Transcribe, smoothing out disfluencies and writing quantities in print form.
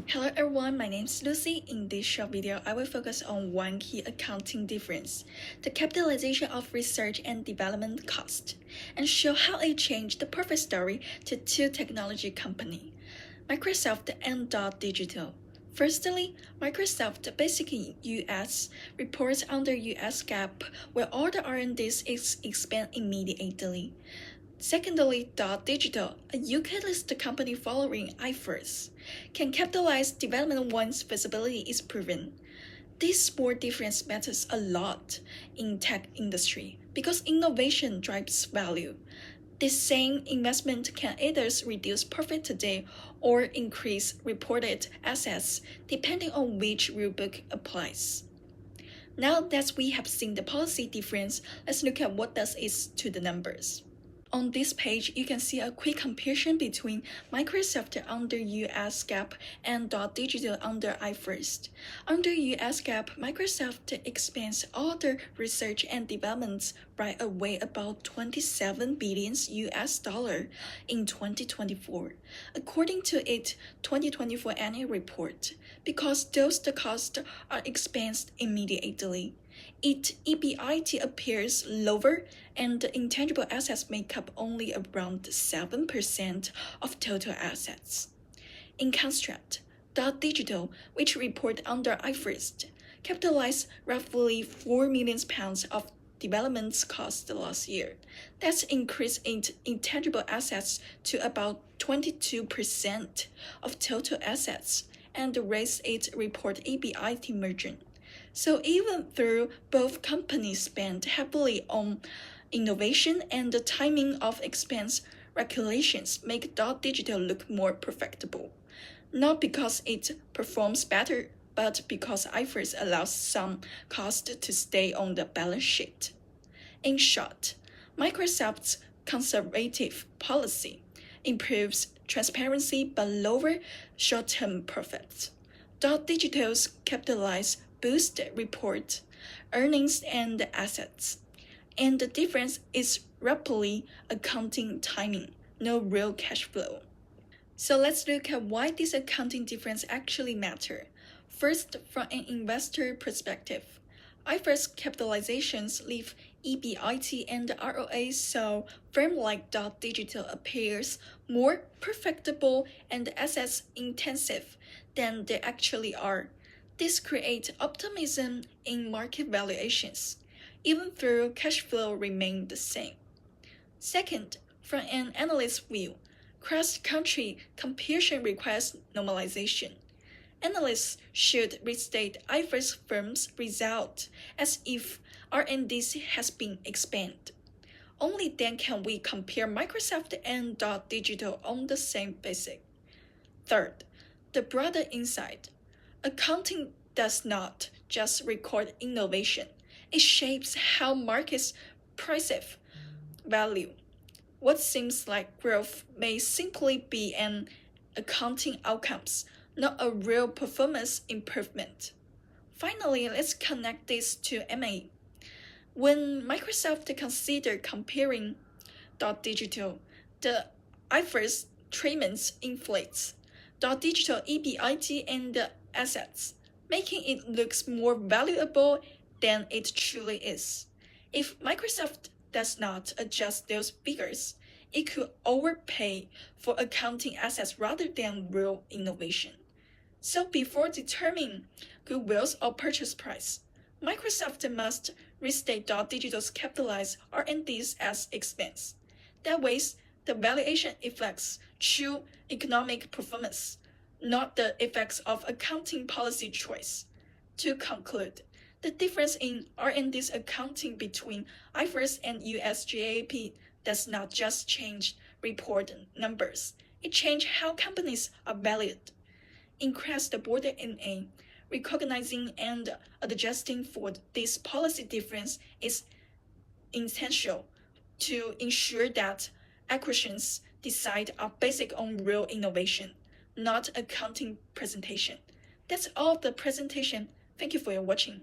Hello everyone, my name is Lucy. In this short video, I will focus on one key accounting difference, the capitalization of research and development cost, and show how it changed the profit story to two technology companies, Microsoft and Dot Digital. Firstly, Microsoft basically US reports under US GAAP where all the R&Ds is expand immediately. Secondly, Dot Digital, a UK-listed company following IFRS, can capitalize development once feasibility is proven. This small difference matters a lot in tech industry because innovation drives value. This same investment can either reduce profit today or increase reported assets depending on which rulebook applies. Now that we have seen the policy difference, let's look at what does it to the numbers. On this page, you can see a quick comparison between Microsoft under US GAAP and Dot Digital under IFRS. Under US GAAP, Microsoft expends all the research and developments right away about 27 billion US dollar in 2024, according to its 2024 annual report, because those costs are expensed immediately. Its EBIT appears lower and the intangible assets make up only around 7% of total assets. In contrast, Dot Digital, which report under IFRS, capitalized roughly £4 million of development costs last year. That's increased its intangible assets to about 22% of total assets and raised its report EBIT margin. So even though both companies spend heavily on innovation and the timing of expense regulations make Dot Digital look more profitable, not because it performs better, but because IFRS allows some cost to stay on the balance sheet. In short, Microsoft's conservative policy improves transparency but lower short-term profits. Dot Digital's capitalized boost report earnings and assets, and the difference is roughly accounting timing, no real cash flow. So let's look at why this accounting difference actually matter. First, from an investor perspective, IFRS capitalizations leave EBIT and ROA, so firm like Dot Digital appears more profitable and assets intensive than they actually are. This creates optimism in market valuations, even though cash flow remains the same. Second, from an analyst's view, cross-country comparison requires normalization. Analysts should restate IFRS firms' result as if R&D has been expanded. Only then can we compare Microsoft and Dot Digital on the same basis. Third, the broader insight. Accounting does not just record innovation. It shapes how markets perceive value. What seems like growth may simply be an accounting outcome, not a real performance improvement. Finally, let's connect this to M&A. When Microsoft considered comparing Dot Digital, the IFRS treatment inflates Dot Digital EBIT and the assets, making it look more valuable than it truly is. If Microsoft does not adjust those figures, it could overpay for accounting assets rather than real innovation. So before determining goodwills or purchase price, Microsoft must restate Dot Digital's capitalized R&Ds as expense. That way, the valuation reflects true economic performance, not the effects of accounting policy choice. To conclude, the difference in R&D's accounting between IFRS and US GAAP does not just change report numbers, it changes how companies are valued. Across the board M&A, recognizing and adjusting for this policy difference is essential to ensure that acquisitions decided are based on real innovation, not accounting presentation. That's all of the presentation. Thank you for your watching.